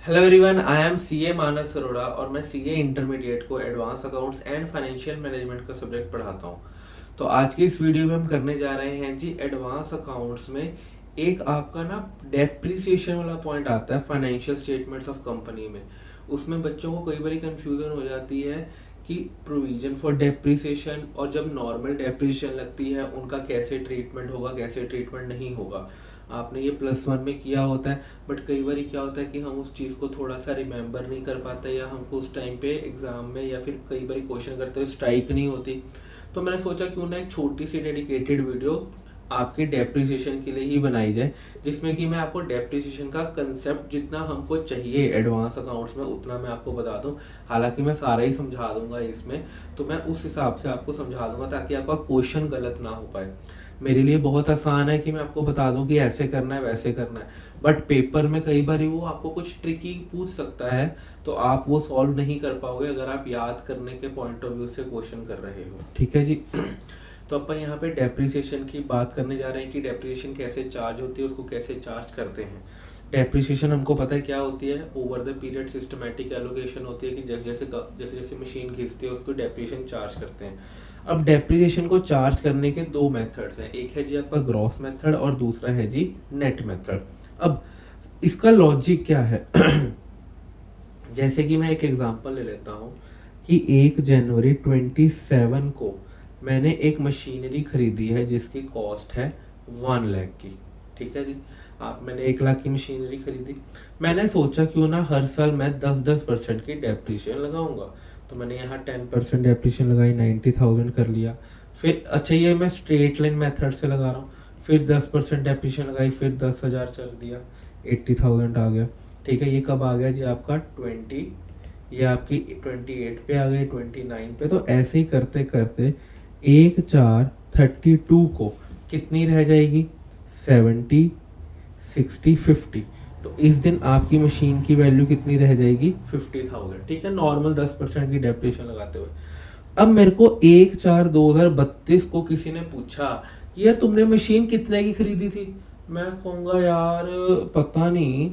Hello everyone, I am CA Manas Arora और मैं CA intermediate को advance accounts and financial management का सब्जेक्ट पढ़ाता हूँ। तो आज की इस वीडियो में हम करने जा रहे हैं जी एडवांस अकाउंट्स में एक आपका ना डेप्रिसिएशन वाला पॉइंट आता है फाइनेंशियल स्टेटमेंट्स ऑफ कंपनी में। उसमें बच्चों को कई बार कंफ्यूजन हो जाती है कि प्रोविजन फॉर डेप्रिसिएशन और जब नॉर्मल डेप्रिसिएशन लगती है उनका कैसे ट्रीटमेंट होगा, कैसे ट्रीटमेंट नहीं होगा। आपने ये +1 में किया होता है, बट कई बार क्या होता है कि हम उस चीज़ को थोड़ा सा रिमेंबर नहीं कर पाते या हमको उस टाइम पे एग्ज़ाम में या फिर कई बार क्वेश्चन करते हुए स्ट्राइक नहीं होती। तो मैंने सोचा क्यों ना एक छोटी सी डेडिकेटेड वीडियो आपके डेप्रिसिएशन के लिए ही बनाई जाए, जिसमें कि मैं आपको डेप्रिसिएशन का कंसेप्ट जितना हमको चाहिए एडवांस अकाउंट्स में उतना मैं आपको बता दूं। हालांकि मैं सारा ही समझा दूंगा इसमें, तो मैं उस हिसाब से आपको समझा दूंगा ताकि आपका क्वेश्चन गलत ना हो पाए। मेरे लिए बहुत आसान है कि मैं आपको बता दूं कि ऐसे करना है वैसे करना है, बट पेपर में कई बार वो आपको कुछ ट्रिकी पूछ सकता है, तो आप वो सॉल्व नहीं कर पाओगे अगर आप याद करने के पॉइंट ऑफ व्यू से क्वेश्चन कर रहे हो। ठीक है जी। तो अपन यहाँ पे डेप्रिसिएशन की बात करने जा रहे हैं कि डेप्रिसिएशन कैसे चार्ज होती है, उसको कैसे चार्ज करते हैं। डेप्रिसिएशन हमको पता है क्या होती है, over the period systematic allocation होती है कि जैसे जैसे जैसे जैसे मशीन खींचती है उसको डेप्रिसिएशन चार्ज करते हैं। अब डेप्रिसिएशन को चार्ज करने के दो मेथड्स हैं, एक है जी आपका ग्रॉस मेथड और दूसरा है जी नेट मेथड। अब इसका लॉजिक क्या है जैसे कि मैं एक एग्जांपल ले लेता हूँ कि 1 जनवरी 27 को मैंने एक मशीनरी खरीदी है जिसकी कॉस्ट है 1 लाख की। ठीक है जी। मैंने 1 लाख की मशीनरी खरीदी। मैंने सोचा क्यों ना हर साल मैं 10% की डेप्रिसिएशन लगाऊंगा। तो मैंने यहाँ 10% डेप्रिसिएशन लगाई, 90,000 कर लिया। फिर अच्छा, ये मैं स्ट्रेट लाइन मेथड से लगा रहा हूँ। फिर 10% डेप्रिसिएशन लगाई, फिर 10,000 चल दिया, 80,000 आ गया। ठीक है, ये कब आ गया जी आपका 20, ये आपकी 28 पे आ गई, 29 पे। तो ऐसे ही करते करते 1/4/32 को कितनी रह जाएगी, 70, 60, 50। तो इस दिन आपकी मशीन की वैल्यू कितनी रह जाएगी, 50,000। ठीक है, नॉर्मल 10% की डेप्रिसिएशन लगाते हुए। अब मेरे को 1/4/2032 को किसी ने पूछा कि यार तुमने मशीन कितने की खरीदी थी। मैं कहूँगा यार पता नहीं,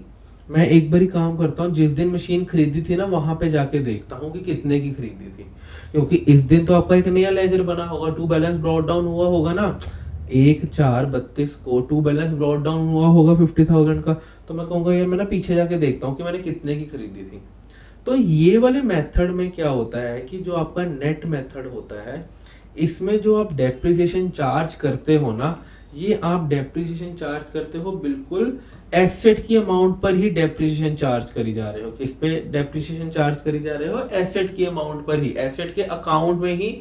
मैं एक बारी काम करता हूँ, जिस दिन मशीन खरीदी थी ना वहां पे जाके देखता हूँ कि कितने की खरीदी थी, क्योंकि इस दिन तो आपका एक नया लेजर बना होगा, टू बैलेंस ब्रॉट डाउन हुआ होगा ना। 1/4/32 को टू बैलेंस ब्रॉट डाउन हुआ होगा 50,000 का। तो मैं कहूँगा यार मैं ना पीछे जाके देखता हूँ कि मैंने कितने की खरीदी थी। तो ये वाले मेथड में क्या होता है कि जो आपका नेट मेथड होता है, इसमें जो आप डेप्रिसिएशन चार्ज करते हो ना, ये आप डेप्रिसिएशन चार्ज करते हो बिल्कुल एसेट की अमाउंट पर ही डेप्रिसिएशन चार्ज करी जा रहे हो। किस पे डेप्रिसिएशन चार्ज करी जा रहे हो, एसेट की अमाउंट पर ही, एसेट के अकाउंट में ही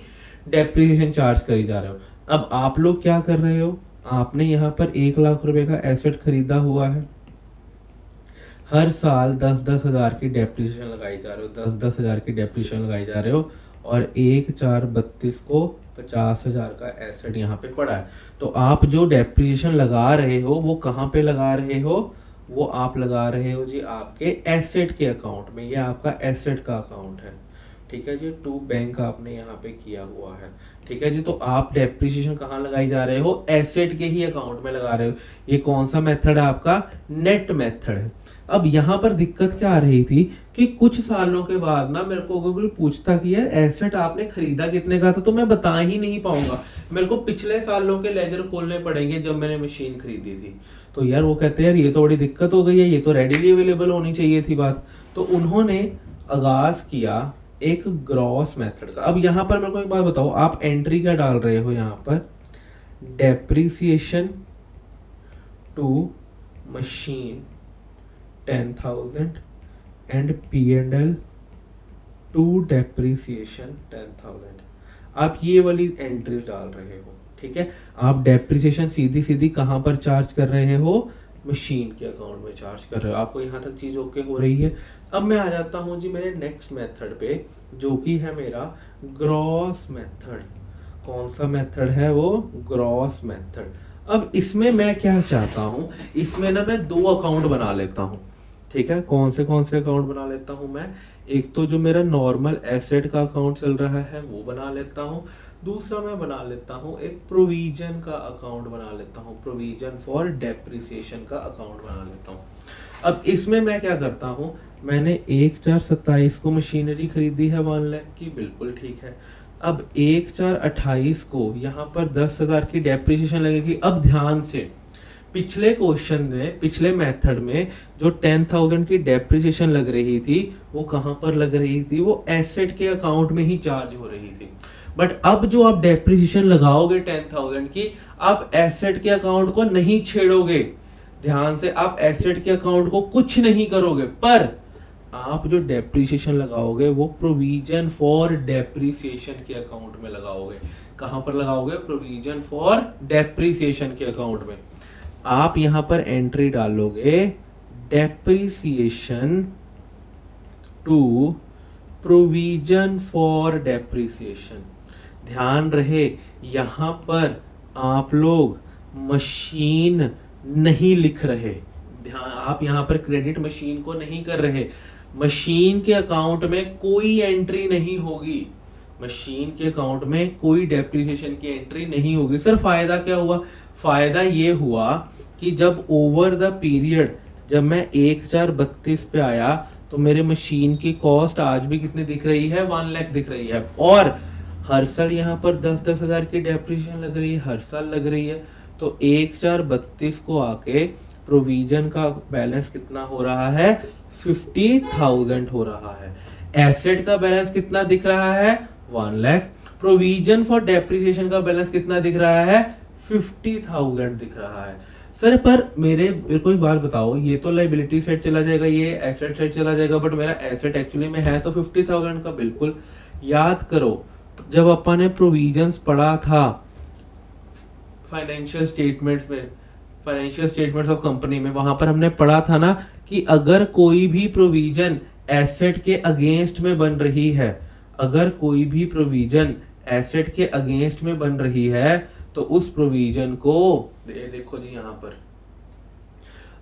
डेप्रिसिएशन चार्ज करी जा रहे हो। अब आप लोग क्या कर रहे हो, आपने यहाँ पर 1 लाख रुपए का एसेट खरीदा हुआ है, हर साल 10-10 हज़ार की डेप्रिसिएशन लगाई जा रहे हो, 10-10 हज़ार की डेप्रिसिएशन लगाई जा रहे हो, और 1/4/32 को 50,000 का एसेट यहाँ पे पड़ा है। तो आप जो डेप्रिसिएशन लगा रहे हो वो कहाँ पे लगा रहे हो, वो आप लगा रहे हो जी आपके एसेट के अकाउंट में। ये आपका एसेट का अकाउंट है। ठीक है जी, टू बैंक आपने यहाँ पे किया हुआ है। ठीक है जी, तो आप डेप्रिसिएशन कहाँ लगाई जा रहे हो, एसेट के ही अकाउंट में लगा रहे हो। ये कौन सा मेथड है आपका, नेट मेथड है। अब यहाँ पर दिक्कत क्या आ रही थी कि कुछ सालों के बाद ना मेरे को कोई पूछता कि यार एसेट आपने खरीदा कितने का था, तो मैं बता ही नहीं पाऊंगा। मेरे को पिछले सालों के लेजर खोलने पड़ेंगे जब मैंने मशीन खरीदी थी। तो यार वो कहते हैं यार ये तो बड़ी दिक्कत हो गई है, ये तो रेडिली अवेलेबल होनी चाहिए थी बात। तो उन्होंने आगाज किया एक ग्रॉस मेथड का। अब यहाँ पर मेरे को एक बात बताओ, आप एंट्री क्या डाल रहे हो यहाँ पर, depreciation to machine 10,000 and P&L to depreciation 10,000। आप ये वाली एंट्री डाल रहे हो। ठीक है, आप डेप्रिसिएशन सीधी सीधी कहाँ पर चार्ज कर रहे हो, मशीन के अकाउंट में चार्ज कर रहे हो। आपको यहाँ तक चीज ओके हो रही है। अब मैं आ जाता हूँ जी मेरे नेक्स्ट मेथड पे, जो कि है मेरा ग्रॉस मेथड। कौन सा मेथड है वो, ग्रॉस मेथड। अब इसमें मैं क्या चाहता हूँ, इसमें ना मैं दो अकाउंट बना लेता हूँ। ठीक है, कौन से अकाउंट बना लेता हूँ मैं, एक तो जो मेरा नॉर्मल एसेट का अकाउंट चल रहा है वो बना लेता हूँ, दूसरा मैं बना लेता हूँ एक प्रोविजन का अकाउंट बना लेता हूँ, प्रोविजन फॉर डेप्रिसिएशन का अकाउंट बना लेता हूँ। अब इसमें मैं क्या करता हूँ, मैंने 1/4/27 को मशीनरी खरीदी है 1 लाख की, बिल्कुल ठीक है। अब 1/4/28 को यहाँ पर 10,000 की डेप्रिसिएशन लगेगी। अब ध्यान से, पिछले क्वेश्चन में, पिछले मेथड में जो 10,000 की डेप्रिसिएशन लग रही थी वो कहाँ पर लग रही थी, वो एसेट के अकाउंट में ही चार्ज हो रही थी। बट अब जो आप डेप्रिसिएशन लगाओगे 10,000 की, आप एसेट के अकाउंट को नहीं छेड़ोगे। ध्यान से, आप एसेट के अकाउंट को कुछ नहीं करोगे, पर आप जो डेप्रिसिएशन लगाओगे वो प्रोविजन फॉर डेप्रिसिएशन के अकाउंट में लगाओगे। कहां पर लगाओगे? प्रोविजन फॉर डेप्रिसिएशन के अकाउंट में। आप यहां पर एंट्री डालोगे depreciation to provision for depreciation. ध्यान रहे, यहां पर आप लोग मशीन नहीं लिख रहे। ध्यान, आप यहां पर क्रेडिट मशीन को नहीं कर रहे। मशीन के अकाउंट में कोई एंट्री नहीं होगी, मशीन के अकाउंट में कोई डेप्रिसिएशन की एंट्री नहीं होगी। सर फायदा क्या हुआ? फायदा ये हुआ कि जब ओवर द पीरियड, जब मैं 1/4/32 पे आया तो मेरे मशीन की कॉस्ट आज भी कितनी दिख रही है? 1 लाख दिख रही है। और हर साल यहाँ पर 10-10 हजार की डेप्रिसिएशन लग रही है, हर साल लग रही है। तो 1/4/32 को आके प्रोविजन का बैलेंस कितना हो रहा है? 50,000 हो रहा है। एसेट का बैलेंस कितना दिख रहा है? 1 लाख। प्रोविजन फॉर डेप्रिसिएशन का बैलेंस कितना दिख रहा है? 50,000 दिख रहा है। सर पर मेरे को एक बात बताओ, ये तो लाइबिलिटी साइड चला जाएगा, ये एसेट साइड चला जाएगा, बट मेरा एसेट एक्चुअली में है तो 50,000 का। बिल्कुल याद करो, जब अपन ने प्रोविजंस पढ़ा था फाइनेंशियल स्टेटमेंट्स में, फाइनेंशियल स्टेटमेंट्स ऑफ कंपनी में, वहां पर हमने पढ़ा था ना कि अगर कोई भी प्रोविजन एसेट के अगेंस्ट में बन रही है, अगर कोई भी प्रोविजन एसेट के अगेंस्ट में बन रही है तो उस प्रोविजन को देखो जी यहाँ पर,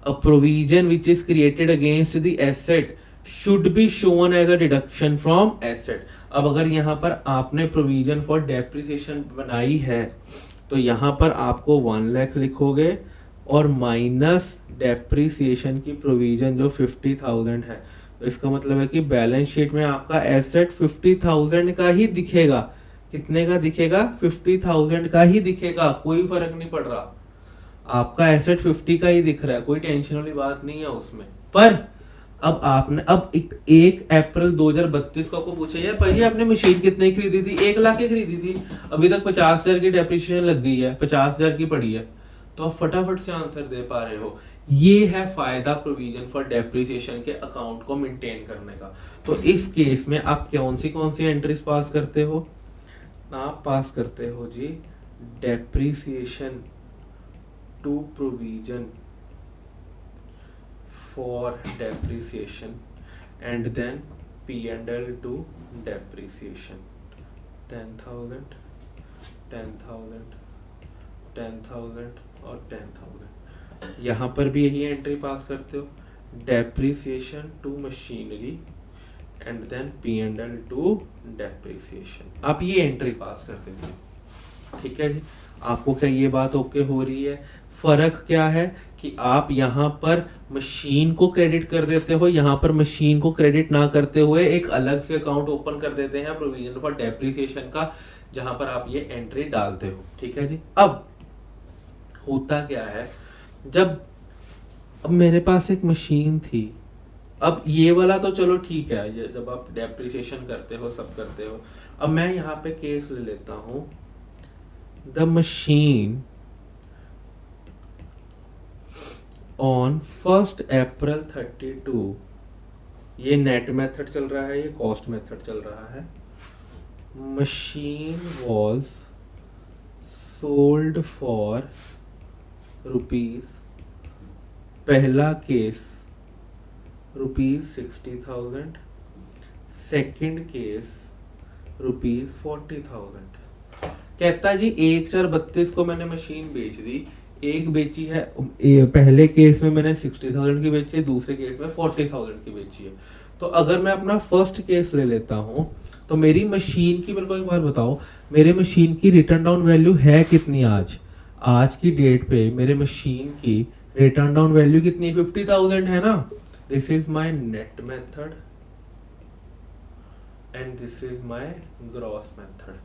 a provision which is created against the asset should be shown as a deduction from asset. अब अगर यहाँ पर आपने प्रोविजन फॉर डेप्रिसिएशन बनाई है तो यहाँ पर आपको 1 लाख लिखोगे और माइनस डेप्रिसिएशन की प्रोविजन जो 50,000 है। तो इसका मतलब है कि बैलेंस शीट में आपका एसेट 50,000 का ही दिखेगा। कितने का दिखेगा? 50,000 का ही दिखेगा, कोई फर्क नहीं पड़ रहा, आपका एसेट 50 का ही दिख रहा है, कोई टेंशन वाली बात नहीं है उसमें। पर अब आपने, अब 1 अप्रैल 2032 को आपको पूछा यार भाई आपने मशीन कितने की खरीदी थी? 1 लाख की खरीदी थी, अभी तक 50,000 की डेप्रिसिएशन लग गई है, 50,000 की पड़ी है, तो आप फटाफट से आंसर दे पा रहे हो। ये है फायदा प्रोविजन फॉर डेप्रिसिएशन के अकाउंट को मेंटेन करने का। तो इस केस में आप कौन सी एंट्रीज पास करते हो? आप पास करते हो जी depreciation to provision for depreciation and then P&L to depreciation 10,000 10,000 10,000 और 10,000। यहाँ पर भी यही एंट्री पास करते हो, depreciation to machinery and then P&L to depreciation. आप ये एंट्री पास करते थे, ठीक है जी। आपको क्या ये बात ओके हो रही है? फर्क क्या है कि आप यहाँ पर मशीन को क्रेडिट कर देते हो, यहाँ पर मशीन को क्रेडिट ना करते हुए एक अलग से अकाउंट ओपन कर देते हैं प्रोविजन फॉर डेप्रिसिएशन का, जहां पर आप ये एंट्री डालते हो, ठीक है जी। अब होता क्या है, जब अब मेरे पास एक मशीन थी, अब ये वाला तो चलो ठीक है, जब आप डेप्रिसिएशन करते हो सब करते हो। अब मैं यहाँ पे केस ले लेता हूं, द मशीन ऑन 1 अप्रैल 32, ये नेट मेथड चल रहा है, ये कॉस्ट मेथड चल रहा है। Machine was sold for rupees, पहला case rupees 60,000, second case rupees 40,000। कहता जी 1/4/32 को मैंने मशीन बेच दी, एक बेची है, पहले केस में मैंने 60,000 की बेची है, दूसरे केस में 40,000 की बेची है। तो अगर मैं अपना फर्स्ट केस ले लेता हूं तो मेरी मशीन की, मेरे को एक बार बताओ, मेरे मशीन की रिटर्न डाउन वैल्यू है कितनी? आज की डेट पे मेरे मशीन की रिटर्न डाउन वैल्यू कितनी 50,000 है ना। This is my net method and this is my gross method.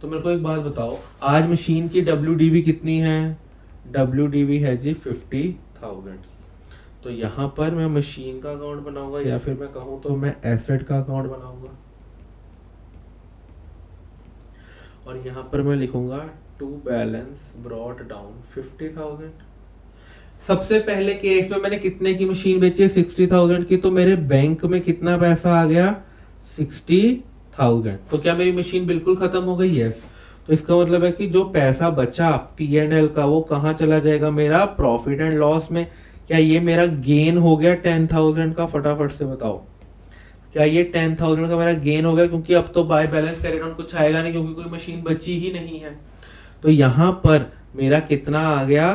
तो मेरे को एक बात बताओ, आज मशीन की WDV कितनी है, WDV है जी 50,000। तो यहाँ पर मैं मशीन का अकाउंट बनाऊंगा या फिर मैं कहूँ तो मैं एसेट का अकाउंट बनाऊंगा, और यहाँ पर मैं लिखूंगा टू बैलेंस ब्रॉट डाउन 50,000। सबसे पहले केस में मैंने कितने की मशीन बेची है, 60,000 की, तो मेरे बैंक में कितना पैसा आ गया, 60,000। तो क्या मेरी मशीन बिल्कुल खत्म हो गई, यस। तो इसका मतलब है कि जो पैसा बचा P&L का वो कहाँ चला जाएगा, मेरा प्रॉफिट एंड लॉस में। क्या ये मेरा गेन हो गया 10,000 का, फटाफट से बताओ, क्या ये 10,000 का मेरा गेन हो गया, क्योंकि अब तो बाय बैलेंस कैरिड ऑन कुछ आएगा नहीं, क्योंकि कोई मशीन बची ही नहीं है। तो यहां पर मेरा कितना आ गया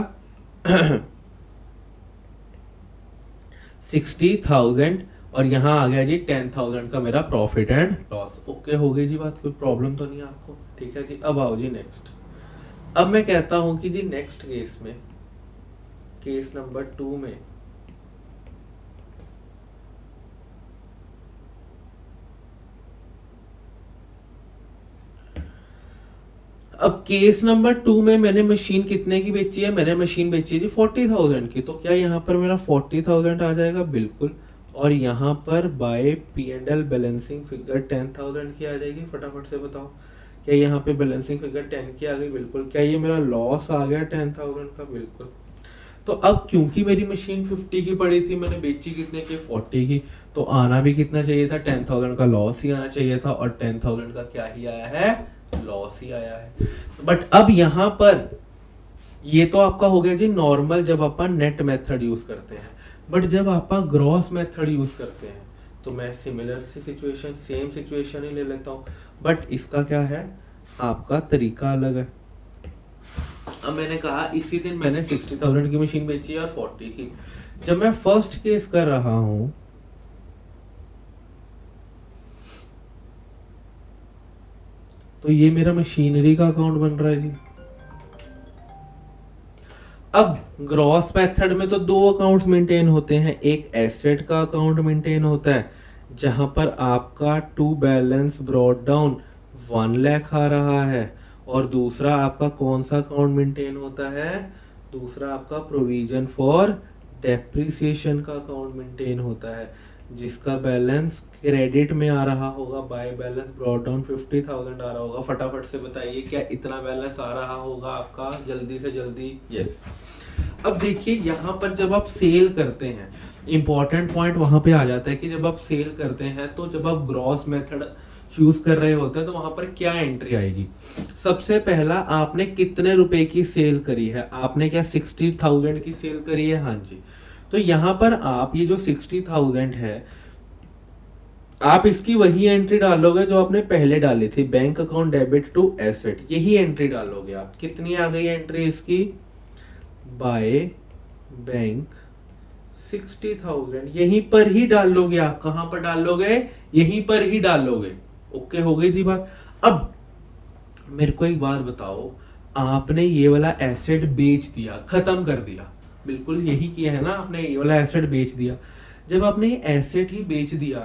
60,000, और यहाँ आ गया जी 10,000 का मेरा प्रॉफिट एंड लॉस। ओके हो गई जी बात, कोई प्रॉब्लम तो नहीं है आपको, ठीक है जी। अब आओ जी नेक्स्ट। अब मैं कहता हूं कि जी नेक्स्ट केस में, केस नंबर 2 में अब केस नंबर 2 में मैंने मशीन कितने की बेची है, मैंने मशीन बेची है जी 40,000 की। तो क्या यहाँ पर मेरा 40,000 आ जाएगा, बिल्कुल। और यहाँ पर बाय P&L बैलेंसिंग फिगर 10,000 की आ जाएगी, फटाफट से बताओ, क्या यहाँ पे बैलेंसिंग फिगर 10 की आ गई, बिल्कुल। क्या ये मेरा लॉस आ गया 10,000 का, बिल्कुल। तो अब क्योंकि मेरी मशीन 50 की पड़ी थी, मैंने बेची कितने की, 40 की, तो आना भी कितना चाहिए था, 10,000 का लॉस ही आना चाहिए था, और 10,000 का क्या ही आया है, लॉस ही आया है। बट अब यहां पर ये तो आपका हो गया जी नॉर्मल, जब आप नेट मेथड यूज करते हैं। बट जब आप ग्रॉस मेथड यूज करते हैं, तो मैं सिमिलर सी सिचुएशन, सेम सिचुएशन ही ले लेता हूं, बट इसका क्या है, आपका तरीका अलग है। अब मैंने कहा इसी दिन मैंने 60,000 की मशीन बेची और 40 की। जब मैं फर्स्ट केस कर रहा हूं, तो ये मेरा मशीनरी का अकाउंट बन रहा है जी। अब ग्रॉस मेथड में तो दो अकाउंट्स मेंटेन होते हैं, एक एसेट का अकाउंट मेंटेन होता है जहां पर आपका to balance brought down 1 lakh आ रहा है, और दूसरा आपका कौन सा अकाउंट मेंटेन होता है, दूसरा आपका प्रोविजन फॉर डेप्रिसिएशन का अकाउंट मेंटेन होता है, जिसका बैलेंस क्रेडिट में आ रहा होगा, बाय बैलेंस ब्रॉट डाउन 50,000 आ रहा होगा। फटाफट से बताइए क्या इतना बैलेंस आ रहा होगा आपका, जल्दी से जल्दी, यस। अब देखिए यहाँ पर जब आप सेल करते हैं, इंपॉर्टेंट पॉइंट वहां पे आ जाता है कि जब आप सेल करते हैं, तो जब आप ग्रॉस मेथड यूज कर रहे होते हैं, तो वहां पर क्या एंट्री आएगी। सबसे पहला, आपने कितने रुपए की सेल करी है, आपने क्या 60,000 की सेल करी है, हाँ जी। तो यहाँ पर आप ये जो 60,000 है, आप इसकी वही एंट्री डालोगे जो आपने पहले डाली थी, bank account debit to asset, यही एंट्री डालोगे आप। कितनी आ गई एंट्री इसकी, बाय बैंक 60,000, यहीं पर ही डालोगे आप। कहां पर डालोगे, यहीं पर ही डालोगे। ओके हो गई जी बात। अब मेरे को एक बात बताओ, आपने ये वाला एसेट बेच दिया, खत्म कर दिया, बिल्कुल यही किया है ना आपने, ये वाला एसेट बेच दिया। जब आपने ये एसेट ही बेच दिया,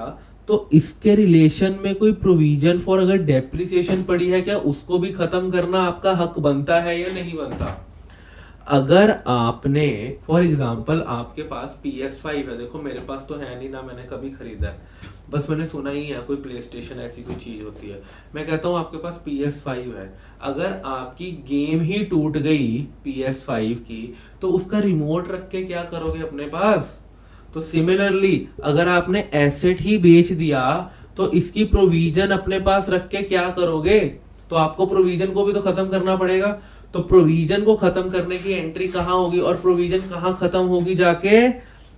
तो इसके रिलेशन में कोई प्रोविजन फॉर अगर डेप्रिसिएशन पड़ी है, क्या उसको भी खत्म करना आपका हक बनता है या नहीं बनता। अगर आपने फॉर एग्जांपल आपके पास PS5 है, देखो मेरे पास तो है नहीं ना, मैंने कभी खरीदा है, बस मैंने सुना ही है कोई प्ले स्टेशन ऐसी कोई चीज होती है। मैं कहता हूँ आपके पास PS5 है, अगर आपकी गेम ही टूट गई PS5 की, तो उसका रिमोट रख के क्या करोगे अपने पास। तो सिमिलरली अगर आपने एसेट ही बेच दिया, तो इसकी प्रोविजन अपने पास रख के क्या करोगे, तो आपको प्रोविजन को भी तो खत्म करना पड़ेगा। तो प्रोविजन को खत्म करने की एंट्री कहां होगी, और प्रोविजन कहां खत्म होगी, जाके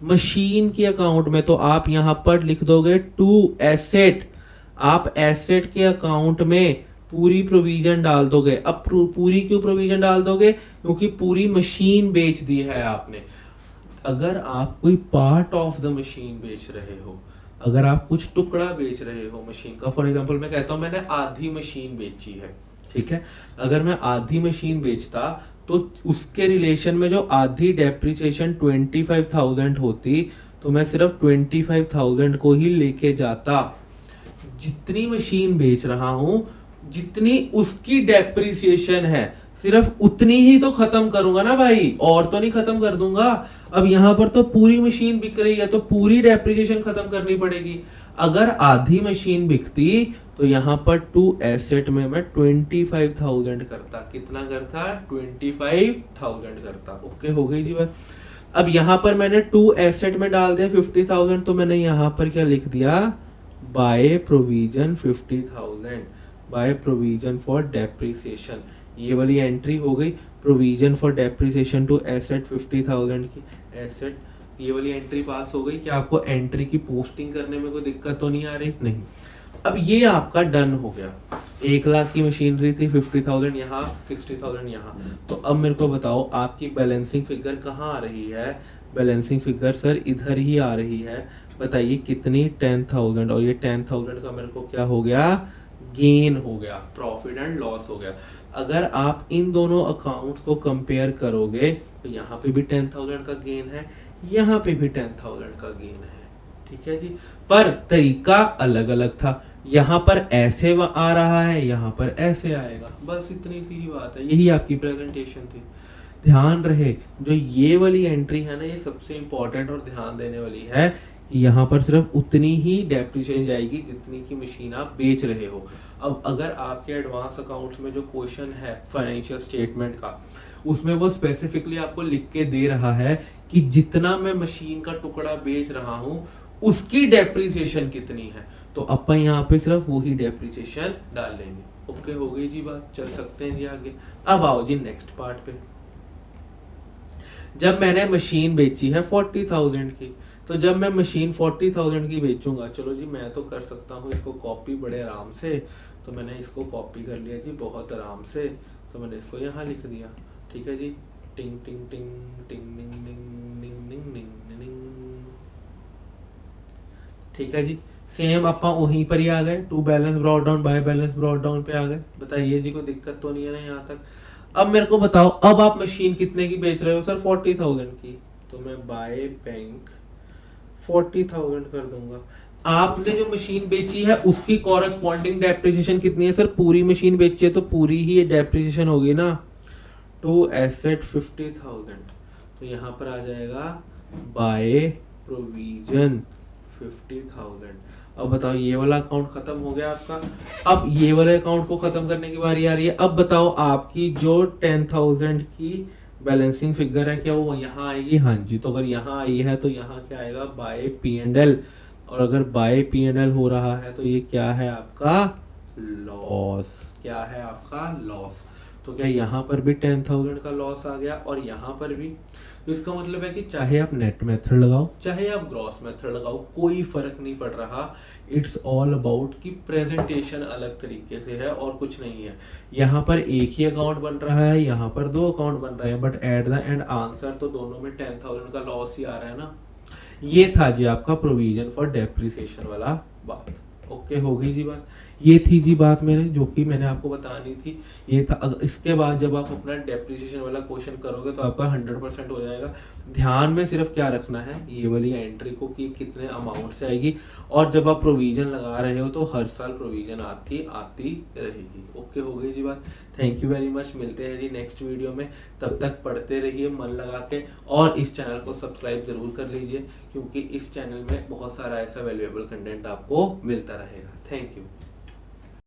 मशीन के अकाउंट में। तो आप यहां पर लिख दोगे टू एसेट, आप एसेट के अकाउंट में पूरी प्रोविजन डाल दोगे। अब पूरी क्यों प्रोविजन डाल दोगे, क्योंकि पूरी मशीन बेच दी है आपने। अगर आप कोई पार्ट ऑफ द मशीन बेच रहे हो, अगर आप कुछ टुकड़ा बेच रहे हो मशीन का, फॉर एग्जांपल मैं कहता हूं मैंने आधी मशीन बेची है, ठीक है। अगर मैं आधी मशीन बेचता, तो उसके रिलेशन में जो आधी डेप्रिसिएशन 25,000 होती तो मैं सिर्फ 25,000 को ही लेके जाता। जितनी मशीन बेच रहा हूं जितनी उसकी डेप्रिसिएशन है सिर्फ उतनी ही तो खत्म करूंगा ना भाई, और तो नहीं खत्म कर दूंगा। अब यहां पर तो पूरी मशीन बिक रही है तो पूरी डेप्रिसिएशन खत्म करनी पड़ेगी। अगर आधी मशीन बिकती तो यहां पर टू एसेट में मैं 25,000 करता। कितना करता? 25,000 करता। ओके हो गई जी बात। अब यहां पर मैंने टू एसेट में डाल दिया 50,000, तो मैंने यहां पर क्या लिख दिया? By provision 50,000, by provision for depreciation. ये वाली एंट्री हो गई provision for depreciation to asset 50,000 की। एसेट ये वाली एंट्री पास हो गई। कि आपको एंट्री की पोस्टिंग करने में कोई दिक्कत तो नहीं आ रही? नहीं। अब ये आपका डन हो गया। 1,00,000 की मशीनरी थी, 50,000 यहाँ, 60,000 यहाँ। तो अब मेरे को बताओ आपकी बैलेंसिंग फिगर कहाँ आ रही है? बैलेंसिंग फिगर सर इधर ही आ रही है। बताइए कितनी? 10,000। और ये 10,000 का मेरे को क्या हो गया? गेन हो गया, प्रॉफिट एंड लॉस हो गया। अगर आप इन दोनों अकाउंट्स को कंपेयर करोगे तो यहाँ पे भी 10,000 का गेन है, यहाँ पे भी 10,000 का गेन है। ठीक है जी, पर तरीका अलग अलग था। यहाँ पर ऐसे आ रहा है, यहाँ पर ऐसे आएगा। बस इतनी सी ही बात है, यही आपकी प्रेजेंटेशन थी। ध्यान रहे जो ये वाली एंट्री है ना, ये सबसे इंपॉर्टेंट और ध्यान देने वाली है कि यहाँ पर सिर्फ उतनी ही डेप्रिसिएशन जाएगी जितनी की मशीन आप बेच रहे हो। अब अगर आपके एडवांस अकाउंट्स में जो क्वेश्चन है फाइनेंशियल स्टेटमेंट का, उसमें वो स्पेसिफिकली आपको लिख के दे रहा है कि जितना मैं मशीन का टुकड़ा बेच रहा हूँ उसकी डेप्रिसिएशन कितनी है, तो अपन यहाँ पे सिर्फ वही डेप्रिसिएशन डाल लेंगे। ओके हो गई जी बात, चल सकते हैं जी आगे। अब आओ जी नेक्स्ट पार्ट पे। जब मैंने मशीन बेची है 40,000 की, तो जब मैं मशीन 40,000 की बेचूंगा, चलो जी मैं तो कर सकता हूँ इसको कॉपी बड़े आराम से। तो मैंने इसको कॉपी कर लिया जी बहुत आराम से। तो मैंने इसको यहाँ लिख दिया। ठीक है जी, टिंग टिंग टिंग टिंग टिंग टिंग टिंग टिंग टिंग टिंग। ठीक है जी, सेम अपा वहीं पर ही आ गए, to balance brought down by balance brought down पे आ गए। बताइए जी कोई दिक्कत तो नहीं है ना यहाँ तक? अब मेरे को बताओ, अब आप मशीन कितने की बेच रहे हो? सर 40,000 की। तो मैं बाय बैंक 40,000 कर दूंगा। आपने जो मशीन बेची है उसकी कॉरेस्पॉन्डिंग डेप्रिसिएशन कितनी है? सर पूरी मशीन बेची है तो पूरी ही डेप्रिसिएशन होगी ना। टू एसेट 50,000, तो यहाँ पर आ जाएगा बाय प्रोविजन 50,000। अब बताओ ये वाला अकाउंट खत्म हो गया आपका। अब ये वाले अकाउंट को खत्म करने की बारी आ रही है। अब बताओ आपकी जो 10,000 की बैलेंसिंग फिगर है क्या वो यहाँ आएगी? हाँ जी। तो अगर यहाँ आई है तो यहाँ क्या आएगा? Bye P&L। और अगर बाय P&L हो रहा है तो ये क्या है आपका? लॉस। क्या है आपका? लॉस। तो क्या यहाँ पर भी 10,000 का लॉस आ गया और यहाँ पर भी? तो इसका मतलब है कि चाहे आप नेट मेथड लगाओ चाहे आप ग्रॉस मेथड लगाओ, कोई फर्क नहीं पड़ रहा। इट्स ऑल अबाउट कि प्रेजेंटेशन अलग तरीके से है और कुछ नहीं है। यहाँ पर एक ही अकाउंट बन रहा है, यहाँ पर दो अकाउंट बन रहे हैं, but at the end answer तो दोनों में 10,000 का लॉस ही आ रहा है ना। ये था जी आपका प्रोविजन फॉर डेप्रिसिएशन वाला बात। ओके हो गई जी बात। ये थी जी बात मैंने जो कि मैंने आपको बतानी थी। ये था। इसके बाद जब आप अपना डेप्रिसिएशन वाला क्वेश्चन करोगे तो आपका 100% हो जाएगा। ध्यान में सिर्फ क्या रखना है, ये वाली एंट्री को कि कितने अमाउंट से आएगी। और जब आप प्रोविजन लगा रहे हो तो हर साल प्रोविजन आपकी आती रहेगी। ओके हो गई जी बात। Thank you very much. मिलते हैं जी नेक्स्ट वीडियो में। तब तक पढ़ते रहिए मन लगा के, और इस चैनल को सब्सक्राइब जरूर कर लीजिए क्योंकि इस चैनल में बहुत सारा ऐसा वैल्यूएबल कंटेंट आपको मिलता रहेगा। Thank you.